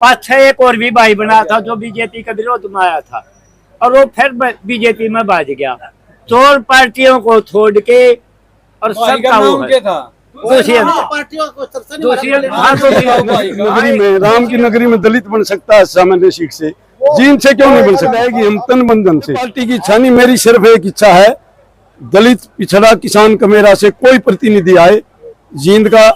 पाँच छह एक और भी भाई बना था जो बीजेपी का विरोध में आया था और वो फिर बीजेपी में भाग गया। चोर पार्टियों को छोड़ के और सबका वो है नगरी में, राम की नगरी में दलित बन सकता है सामान्य सीट से, जींद से क्यों नहीं बन सकता है कि हम तन बंधन से। पार्टी की इच्छा नहीं, मेरी सिर्फ एक इच्छा है, दलित पिछड़ा किसान कमेरा से कोई प्रतिनिधि आए जींद का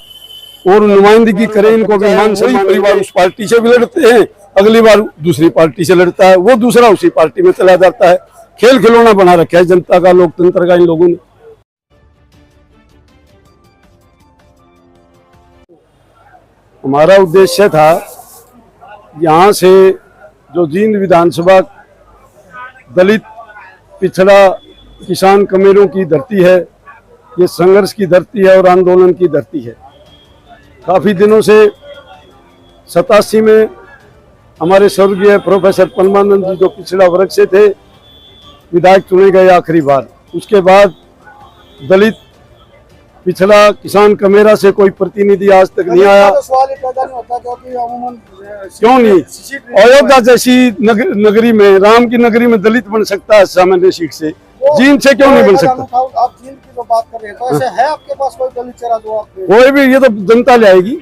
और नुमाइंदगी करे, इनको भी मान सम्मान। परिवार उस पार्टी से भी लड़ते हैं, अगली बार दूसरी पार्टी से लड़ता है, वो दूसरा उसी पार्टी में चला जाता है। खेल खिलौना बना रखा है जनता का, लोकतंत्र का इन लोगों ने। हमारा उद्देश्य था यहाँ से जो जींद विधानसभा दलित पिछड़ा किसान कमेरों की धरती है, ये संघर्ष की धरती है और आंदोलन की धरती है। काफ़ी दिनों से 87 में हमारे स्वर्गीय प्रोफेसर परमानंद जी जो पिछड़ा वर्ग से थे विधायक चुने गए आखिरी बार, उसके बाद दलित पिछड़ा किसान कमेरा से कोई प्रतिनिधि आज तक नहीं आया। तो सवाल ही पैदा नहीं होता क्योंकि अमूमन क्यों नहीं? अयोध्या जैसी नगरी में, राम की नगरी में दलित बन सकता है सामान्य सीट से, जींद से क्यों नहीं बन सकता? आप जींद की जो बात कर रहे हैं तो ऐसे है आपके पास कोई दलित चेहरा जो आप कोई भी? ये तो जनता लाएगी,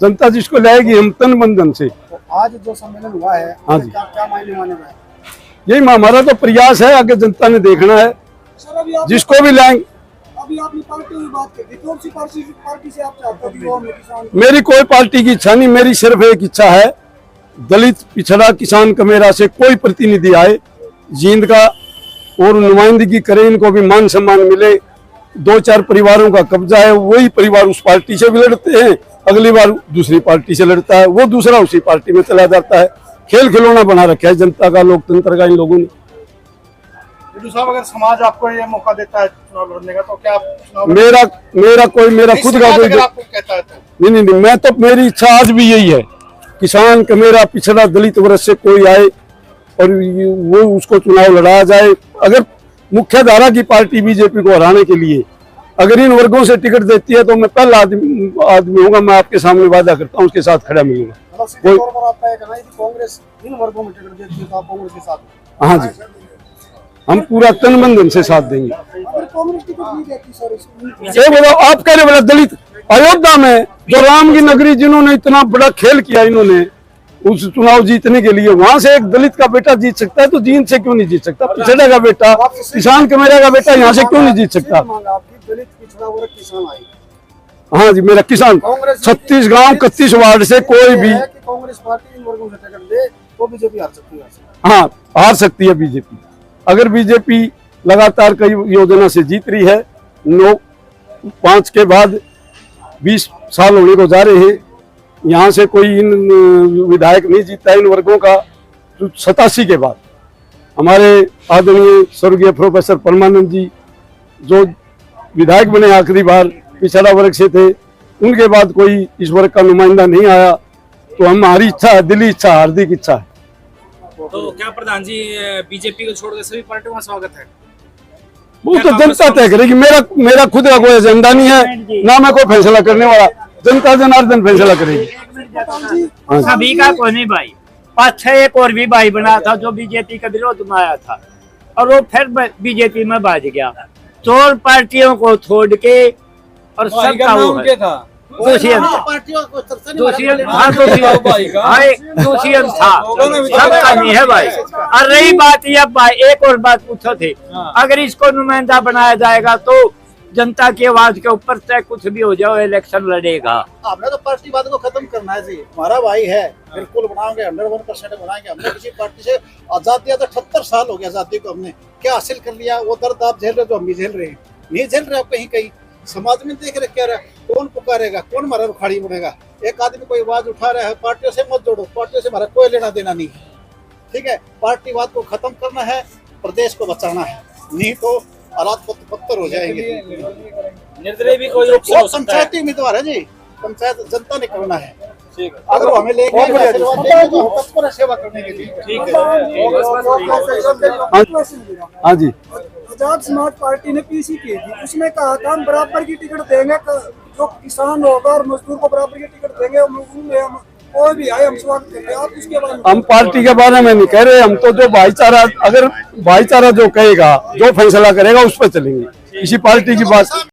जनता जिसको लाएगी हम तन बंधन से। तो आज जो सम्मेलन हुआ है, हाँ जी, क्या मायने माने में? यही हमारा तो प्रयास है, आगे जनता ने देखना है, जिसको भी लाएंगे। अभी आपने पार्टी की बात की, कौन सी पार्टी से आप चाहते हो कि वो किसान? मेरी कोई पार्टी की इच्छा नहीं, मेरी सिर्फ एक इच्छा है, दलित पिछड़ा किसान कमेरा से कोई प्रतिनिधि आए जींद का और नुमाइंदगी करे, इनको भी मान सम्मान मिले। 2-4 परिवारों का कब्जा है, वही परिवार उस पार्टी से भी लड़ते हैं, अगली बार दूसरी पार्टी से लड़ता है, वो दूसरा उसी पार्टी में चला जाता है। खेल खिलौना बना रखा है जनता का, लोकतंत्र का इन लोगों ने। साहब, अगर समाज आपको ये मौका देता है चुनाव लड़ने का तो क्या आप मेरा खुद का कोई आपको कहता है तो? नहीं, मैं तो, मेरी इच्छा आज भी यही है, किसान कमेरा पिछड़ा दलित वर्ग से कोई आए और वो उसको चुनाव लड़ाया जाए। अगर मुख्य धारा की पार्टी बीजेपी को हराने के लिए अगर इन वर्गों से टिकट देती है तो मैं पहला आदमी होगा, मैं आपके सामने वादा करता हूँ, उसके साथ खड़ा मिलूंगा। कांग्रेस इन वर्गों में टिकट देती है तो आप कांग्रेस के साथ? हाँ जी, हम पूरा तन बंधन से साथ देंगे। ये बताओ, आप कह रहे बोला दलित अयोध्या में जो राम की नगरी, जिन्होंने इतना बड़ा खेल किया इन्होंने उस चुनाव जीतने के लिए, वहां से एक दलित का बेटा जीत सकता है तो जींद से क्यों नहीं जीत सकता? पिछड़ा का बेटा, किसान कमेरा का बेटा यहाँ से क्यों नहीं जीत सकता? दलित पिछड़ा वर्ग किसान आई। हाँ जी, मेरा किसान 36 गांव 31 वार्ड से कोई भी कांग्रेस पार्टी इन वर्गों से टिकट दे तो बीजेपी हार सकती है। हाँ, हार सकती है बीजेपी। अगर बीजेपी लगातार कई योजना से जीत रही है, 5 के बाद 20 साल होने को जा रहे हैं, यहाँ से कोई इन विधायक नहीं जीता इन वर्गों का। 87 के बाद हमारे आदरणीय स्वर्गीय प्रोफेसर परमानंद जी जो विधायक बने आखिरी बार, पिछड़ा वर्ग से थे, उनके बाद कोई इस वर्ग का नुमाइंदा नहीं आया। तो हमारी इच्छा है, दिली इच्छा, हार्दिक इच्छा है। तो क्या प्रधान जी बीजेपी को छोड़कर सभी पार्टियों का स्वागत है? वो तो जनता तय करेगी। मेरा खुद का कोई एजेंडा नहीं है, ना मैं कोई फैसला करने वाला, जनता जनार्दन फैसला करेगी। सभी का कोई नहीं भाई, 5-6 एक और भी भाई बना था जो बीजेपी का विरोध में आया था और वो फिर बीजेपी में भाग गया। चोर पार्टियों को छोड़ के और सबका वो है सबका नहीं है भाई। और रही बात ये भाई, एक और बात पूछो थे, अगर इसको नुमाइंदा बनाया जाएगा तो जनता की आवाज के ऊपर चाहे कुछ भी हो जाओ इलेक्शन लड़ेगा। हमने तो पार्टीवाद को खत्म करना है जी, हमारा भाई है, बिल्कुल बनाएंगे, 101% बनाएंगे। हमने किसी पार्टी से आजादी, तो 78 साल हो गया आजादी को, हमने क्या हासिल कर लिया? वो दर्द आप झेल रहे तो हम भी झेल रहे हैं, नहीं झेल रहे आप कहीं समाज में देख रहे क्या रहा, कौन पुकारेगा, कौन हमारा रुखाड़ी बनेगा? एक आदमी कोई आवाज उठा रहा है, पार्टियों से मत जोड़ो, पार्टियों से हमारा कोई लेना देना नहीं है, ठीक है? पार्टीवाद को खत्म करना है, प्रदेश को बचाना है, नहीं तो हालात बदतर हो जाएंगे। निर्दलीय भी कोई पंचायती उम्मीदवार है जी, पंचायत जनता ने करना है। अगर हमें लेके तो तत्पर सेवा करने के लिए। ठीक है। हाँ जी, आजाद समाज पार्टी ने पीसी की थी, उसमें कहा था हम बराबर की टिकट देंगे, जो किसान होगा और मजदूर को बराबर की टिकट देंगे, उनमें हम कोई भी आए हम स्वागत करते हैं। आप उसके बारे में हम पार्टी के बारे में नहीं कह रहे, हम तो जो भाईचारा, अगर भाईचारा जो कहेगा, जो फैसला करेगा उस पर चलेंगे, किसी पार्टी की बात